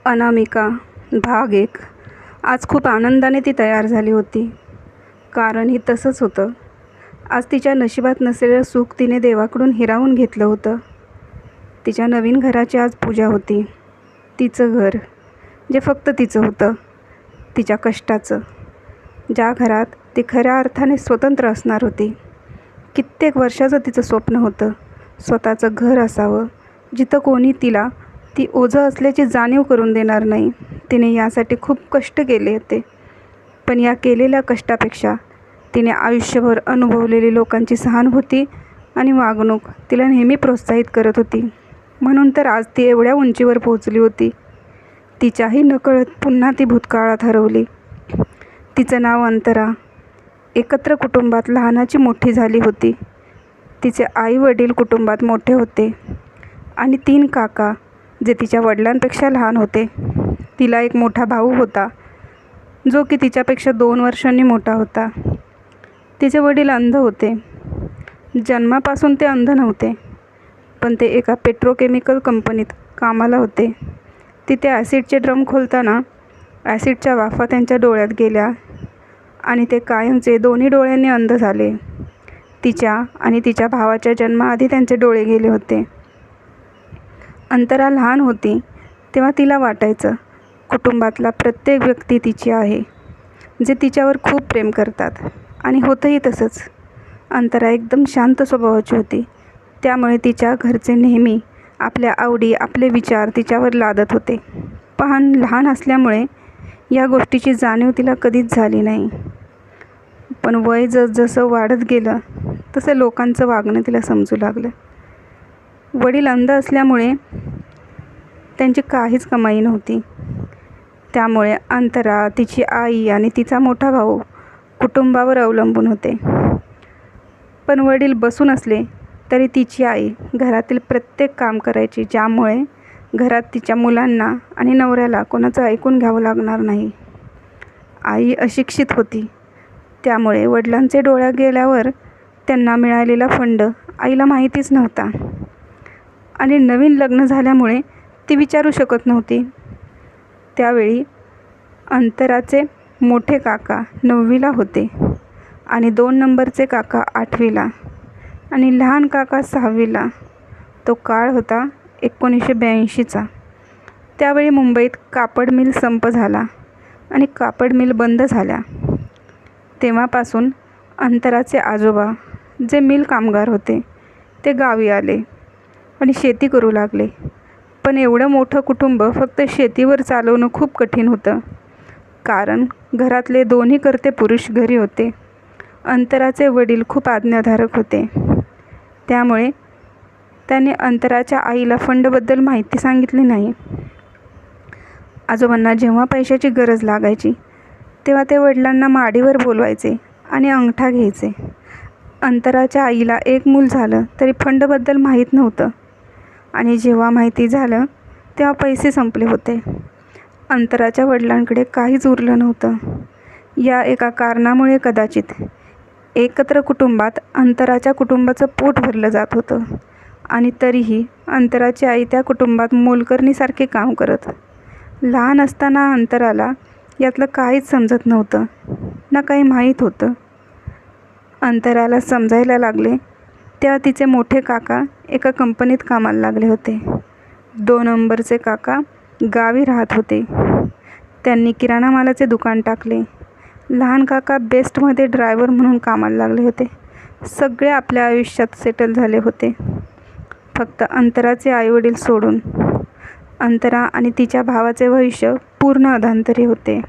अनामिका भाग 1. आज खूप आनंदाने ती तयार झाली होती. कारण ही तसंच होतं. आज तिच्या नशिबात नसलेलं सुख तिने देवाकडून हिरावून घेतलं होतं. तिच्या नवीन घराची आज पूजा होती. तिचं घर, जे फक्त तिचं होतं, तिच्या कष्टाचं, ज्या घरात ती खऱ्या अर्थाने स्वतंत्र असणार होती. कित्येक वर्षाचं तिचं स्वप्न होतं, स्वतःचं घर असावं, जिथं कोणी तिला ती ओझं असल्याची जाणीव करून देणार नाही. तिने यासाठी खूप कष्ट केले होते, पण या केलेल्या कष्टापेक्षा तिने आयुष्यभर अनुभवलेली लोकांची सहानुभूती आणि वागणूक तिला नेहमी प्रोत्साहित करत होती. म्हणून तर आज ती एवढ्या उंचीवर पोहोचली होती. तिच्याही नकळत पुन्हा ती भूतकाळात हरवली. तिचं नाव अंतरा. एकत्र कुटुंबात लहानाची मोठी झाली होती. तिचे आई वडील कुटुंबात मोठे होते आणि 3 काका जे तिच्या वडिलांपेक्षा लहान होते. तिला एक मोठा भाऊ होता, जो की तिच्यापेक्षा 2 वर्षांनी मोठा होता. तिचे वडील अंध होते. जन्मापासून ते अंध नव्हते, पण ते एका पेट्रोकेमिकल कंपनीत कामाला होते. तिथे ॲसिडचे ड्रम खोलताना ॲसिडच्या वाफा त्यांच्या डोळ्यात गेल्या आणि ते कायमचे दोन्ही डोळ्यांनी अंध झाले. तिच्या आणि तिच्या भावाच्या जन्माआधी त्यांचे डोळे गेले होते. अंतरा लहान होती तेव्हा तिला वाटायचं कुटुंबातला प्रत्येक व्यक्ती तिची आहे, जे तिच्यावर खूप प्रेम करतात. आणि होतंही तसंच. अंतरा एकदम शांत स्वभावाची होती, त्यामुळे तिच्या घरचे नेहमी आपल्या आवडी, आपले विचार तिच्यावर लादत होते. पण लहान असल्यामुळे या गोष्टीची जाणीव तिला कधीच झाली नाही. पण वय जसं वाढत गेलं तसं लोकांचं वागणं तिला समजू लागलं. वडील अंध असल्यामुळे त्यांची काहीच कमाई नव्हती. त्यामुळे अंतरा, तिची आई आणि तिचा मोठा भाऊ कुटुंबावर अवलंबून होते. पण वडील बसून असले तरी तिची आई घरातील प्रत्येक काम करायची, ज्यामुळे घरात तिच्या मुलांना आणि नवऱ्याला कोणाचं ऐकून घ्यावं लागणार नाही. आई अशिक्षित होती, त्यामुळे वडिलांचे डोळ्यात गेल्यावर त्यांना मिळालेला फंड आईला माहितीच नव्हता. आणि नवीन लग्न झाल्यामुळे ती विचारू शकत नव्हती. त्यावेळी अंतराचे मोठे काका 9वीला होते आणि 2 नंबरचे काका 8वीला आणि लहान काका 6वीला. तो काळ होता 1982चा. त्यावेळी मुंबईत कापड मिल संप झाला आणि कापड मिल बंद झाल्या. तेव्हापासून अंतराचे आजोबा, जे मिल कामगार होते, ते गावी आले आणि शेती करू लागले. पण एवढं मोठं कुटुंब फक्त शेतीवर चालवणं खूप कठीण होतं, कारण घरातले दोन्ही कर्ते पुरुष घरी होते. अंतराचे वडील खूप आज्ञाधारक होते, त्यामुळे त्याने अंतराच्या आईला फंडबद्दल माहिती सांगितली नाही. आजोबांना जेव्हा पैशाची गरज लागायची तेव्हा ते वडिलांना माडीवर बोलवायचे आणि अंगठा घ्यायचे. अंतराच्या आईला एक मूल झालं तरी फंडबद्दल माहीत नव्हतं आणि जेव्हा माहिती झालं तेव्हा पैसे संपले होते. अंतराच्या वडिलांकडे काहीच उरलं नव्हतं. या एका कारणामुळे कदाचित एकत्र कुटुंबात अंतराच्या कुटुंबाचं पोट भरलं जात होतं आणि तरीही अंतराची आई त्या कुटुंबात मोलकरणीसारखे काम करत. लहान असताना अंतराला यातलं काहीच समजत नव्हतं, ना काही माहीत होतं. अंतराला समजायला लागले तेव्हा तिचे मोठे काका एका कंपनीत कामाला लागले होते. 2 नंबरचे काका गावी राहत होते. त्यांनी किराणा मालाचे दुकान टाकले. लहान काका बेस्टमध्ये ड्रायव्हर म्हणून कामाला लागले होते. सगळे आपल्या आयुष्यात सेटल झाले होते, फक्त अंतराचे आईवडील सोडून. अंतरा आणि तिच्या भावाचे भविष्य पूर्ण अधांतरी होते.